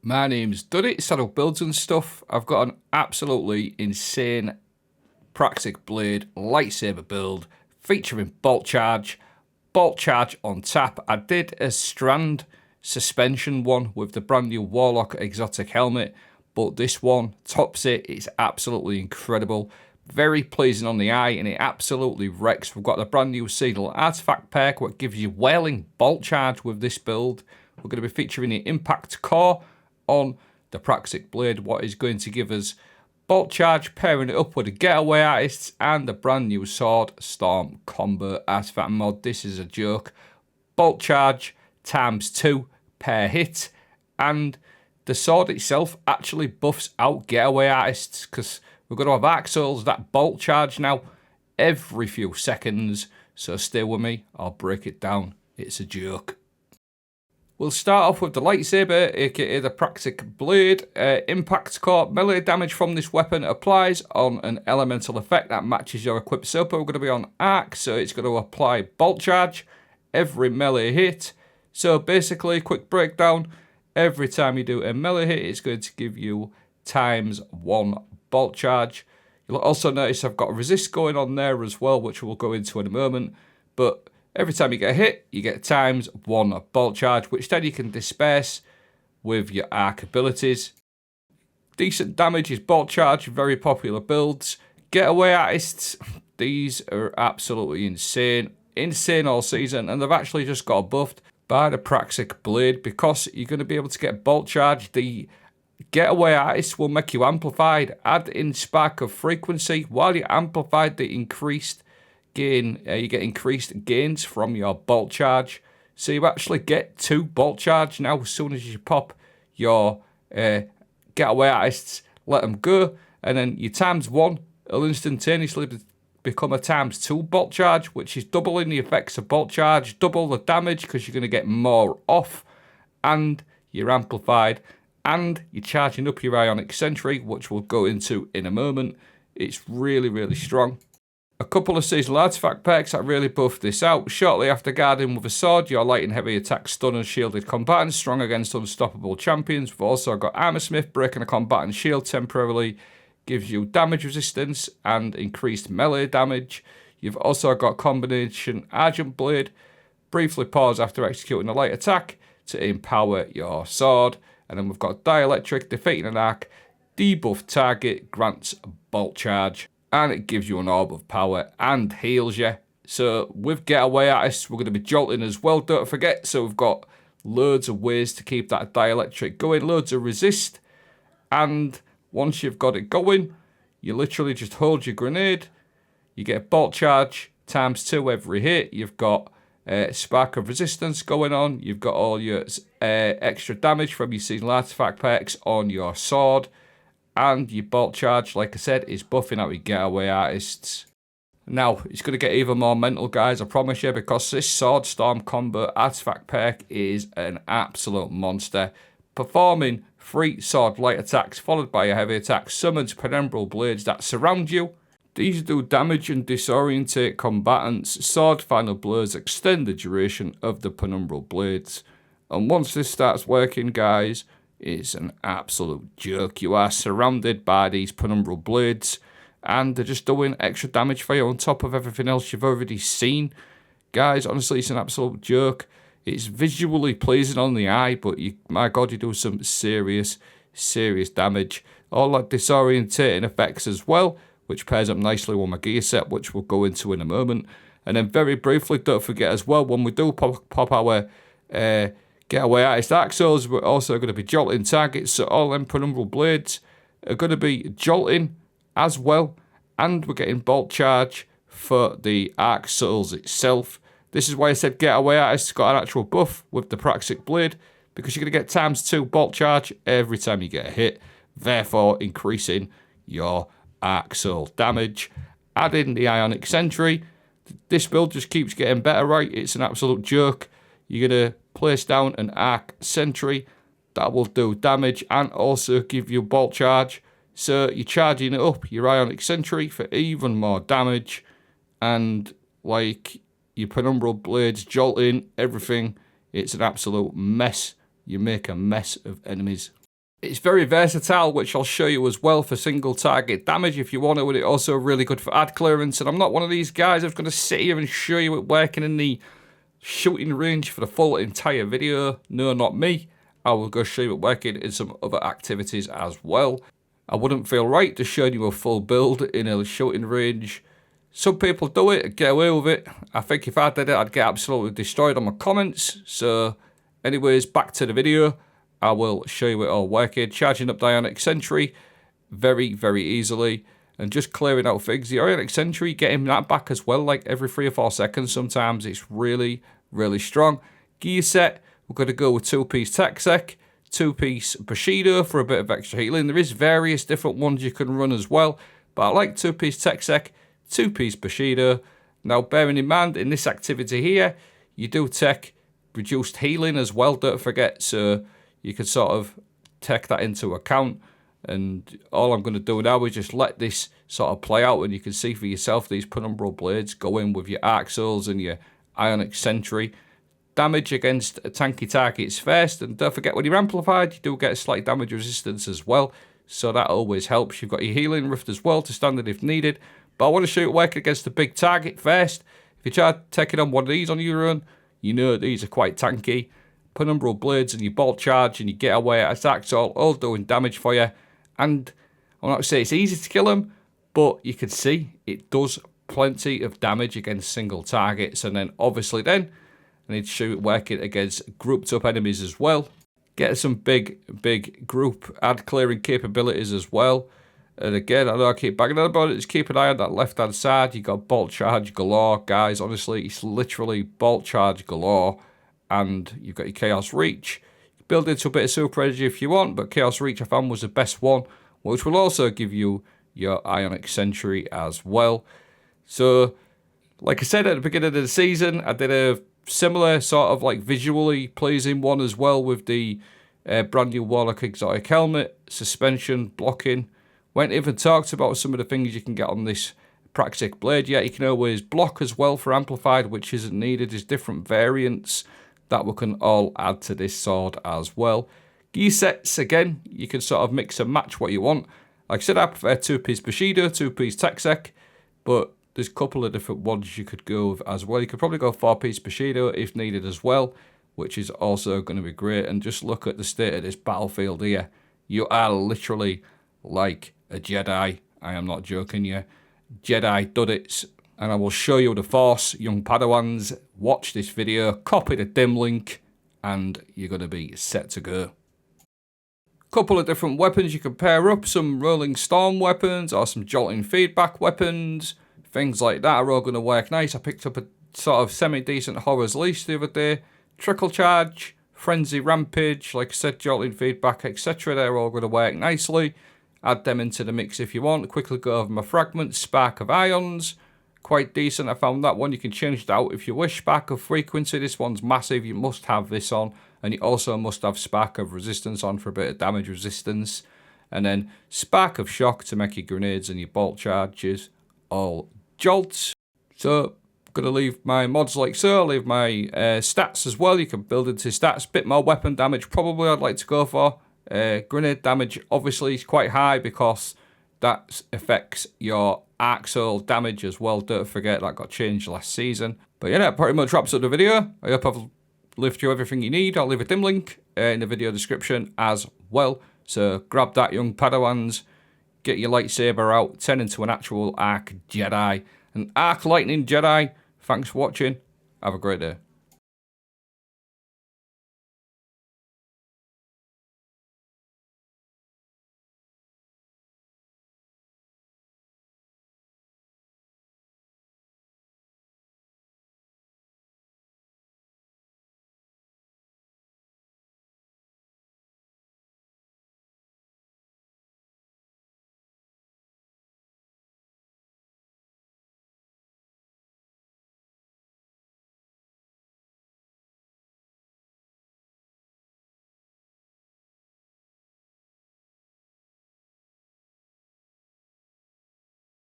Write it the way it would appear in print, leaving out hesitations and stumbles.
My name's Duddy, Saddle Builds and stuff. I've got an absolutely insane Praxic Blade lightsaber build featuring bolt charge on tap. I did a strand suspension one with the brand new Warlock exotic helmet, but this one tops it. It's absolutely incredible. Very pleasing on the eye, and it absolutely wrecks. We've got the brand new seasonal artifact perk, what gives you wailing bolt charge with this build. We're going to be featuring the impact core on the Praxic Blade, what is going to give us bolt charge, pairing it up with the Getaway artists and the brand new Swordstorm combo artifact mod. This is a joke. Bolt charge ×2 per hit, and the sword itself actually buffs out Getaway artists because we're going to have Arc Souls that bolt charge now every few seconds. So stay with me, I'll break it down. It's a joke. We'll start off with the lightsaber, aka the Praxic Blade. Impact core, melee damage from this weapon applies on an elemental effect that matches your equipped super. We're going to be on arc, so it's going to apply bolt charge every melee hit. So basically, quick breakdown, every time you do a melee hit, it's going to give you ×1 bolt charge. You'll also notice I've got a resist going on there as well, which we'll go into in a moment. But every time you get a hit, you get ×1 bolt charge, which then you can disperse with your arc abilities. Decent damage is bolt charge, very popular builds. Getaway artists, these are absolutely insane. Insane all season, and they've actually just got buffed by the Praxic Blade because you're going to be able to get bolt charge. The Getaway artists will make you amplified. Add in spark of frequency. While you're amplified, the increased gain, you get increased gains from your bolt charge. So you actually get 2 bolt charge now as soon as you pop your Getaway artists, let them go, and then your ×1 will instantaneously become a ×2 bolt charge, which is doubling the effects of bolt charge, double the damage because you're going to get more off, and you're amplified, and you're charging up your Ionic sentry, which we'll go into in a moment. It's really, really strong. A couple of seasonal artifact perks that really buff this out. Shortly after guarding with a sword, your light and heavy attack stun and shielded combatants, strong against unstoppable champions. We've also got Armor Smith, breaking a combatant shield temporarily gives you damage resistance and increased melee damage. You've also got combination Argent Blade, briefly pause after executing a light attack to empower your sword. And then we've got Dielectric, defeating an arc, debuff target, grants bolt charge, and it gives you an orb of power and heals you. So with Getaway artists, we're going to be jolting as well, don't forget. So we've got loads of ways to keep that Dielectric going, loads of resist, and once you've got it going, you literally just hold your grenade, you get bolt charge ×2 every hit, you've got spark of resistance going on, you've got all your extra damage from your seasonal artifact perks on your sword, and your bolt charge, like I said, is buffing out your Getaway artists. Now, it's going to get even more mental, guys, I promise you, because this Swordstorm combo artifact perk is an absolute monster. Performing 3 sword light attacks followed by a heavy attack summons penumbral blades that surround you. These do damage and disorientate combatants. Sword final blows extend the duration of the penumbral blades. And once this starts working, guys, it's an absolute joke. You are surrounded by these penumbral blades, and they're just doing extra damage for you on top of everything else you've already seen. Guys, honestly, it's an absolute joke. It's visually pleasing on the eye, but my god, you do some serious damage. All that disorientating effects as well, which pairs up nicely with my gear set, which we'll go into in a moment. And then very briefly, don't forget as well, when we do pop our Getaway artist Arc Souls, we're also going to be jolting targets, so all them penumbral blades are going to be jolting as well, and we're getting bolt charge for the Arc Souls itself. This is why I said Getaway artists got an actual buff with the Praxic Blade, because you're going to get ×2 bolt charge every time you get a hit, therefore increasing your Arc Soul damage. Add in the Ionic sentry. This build just keeps getting better, right? It's an absolute joke. You're going to place down an Arc sentry that will do damage and also give you bolt charge. So you're charging it up, your Ionic sentry, for even more damage, and like your penumbral blades jolting, everything. It's an absolute mess. You make a mess of enemies. It's very versatile, which I'll show you as well for single target damage if you want it, but it's also really good for ad clearance. And I'm not one of these guys that's going to sit here and show you it working in the shooting range for the full entire video. No, not me. I will go show you it working in some other activities as well. I wouldn't feel right to show you a full build in a shooting range. Some people do it, get away with it. I think if I did it, I'd get absolutely destroyed on my comments. So, anyways, back to the video. I will show you it all working. Charging up the Ionic Sentry very, very easily. And just clearing out things. The Ionic Sentry, getting that back as well, like every 3 or 4 seconds. Sometimes it's really, really strong. Gear set, we're going to go with 2-piece Praxic, 2-piece Bushido for a bit of extra healing. There is various different ones you can run as well. But I like 2-piece Praxic, 2-piece Bushido. Now, bearing in mind, in this activity here, you do take reduced healing as well, don't forget. So you can sort of take that into account. And all I'm going to do now is just let this sort of play out. And you can see for yourself these penumbral blades go in with your arc souls and your Ionic Sentry. Damage against tanky targets first. And don't forget, when you're amplified, you do get a slight damage resistance as well. So that always helps. You've got your healing rift as well to stand in if needed. But I want to show you working against the big target first. If you try taking on one of these on your own, you know these are quite tanky. Penumbral blades and your bolt charge and your getaway attacks all doing damage for you. And I'm not going to say it's easy to kill them, but you can see it does plenty of damage against single targets. And then obviously then I need to show it working against grouped up enemies as well. Get some big group ad clearing capabilities as well. And again, I know I keep banging on about it, just keep an eye on that left hand side. You got bolt charge galore, guys. Honestly, it's literally bolt charge galore. And you've got your Chaos Reach. You can build into a bit of super energy if you want, but Chaos Reach I found was the best one, which will also give you your Ionic Sentry as well. So, like I said at the beginning of the season, I did a similar sort of like visually pleasing one as well with the brand new Warlock Exotic Helmet, suspension, blocking. Went even talked about some of the things you can get on this Praxic blade. Yeah, you can always block as well for amplified, which isn't needed. There's different variants that we can all add to this sword as well. Gear sets, again, you can sort of mix and match what you want. Like I said, I prefer 2-piece Bushido, 2-piece Praxic, but there's a couple of different ones you could go with as well. You could probably go 4-piece Bushido if needed as well, which is also going to be great. And just look at the state of this battlefield here. You are literally like a Jedi. I am not joking you. Jedi Duddits. And I will show you the Force, young Padawans. Watch this video, copy the dim link, and you're going to be set to go. Couple of different weapons you can pair up. Some Rolling Storm weapons or some Jolting Feedback weapons. Things like that are all going to work nice. I picked up a sort of semi-decent Horror's Leash the other day. Trickle Charge, Frenzy Rampage, like I said, Jolting Feedback, etc. They're all going to work nicely. Add them into the mix if you want. Quickly go over my fragments. Spark of Ions. Quite decent. I found that one. You can change it out if you wish. Spark of Frequency. This one's massive. You must have this on. And you also must have Spark of Resistance on for a bit of damage resistance. And then Spark of Shock to make your grenades and your bolt charges all jolts. So, I'm going to leave my mods like so. I'll leave my stats as well. You can build into stats. Bit more weapon damage probably I'd like to go for. Grenade damage obviously is quite high because that affects your arc soul damage as well. Don't forget that got changed last season. But yeah, that pretty much wraps up the video. I hope I've lived you everything you need. I'll leave a dim link in the video description as well. So grab that, young Padawans. Get your lightsaber out. Turn into an actual Arc Jedi. An Arc Lightning Jedi. Thanks for watching. Have a great day.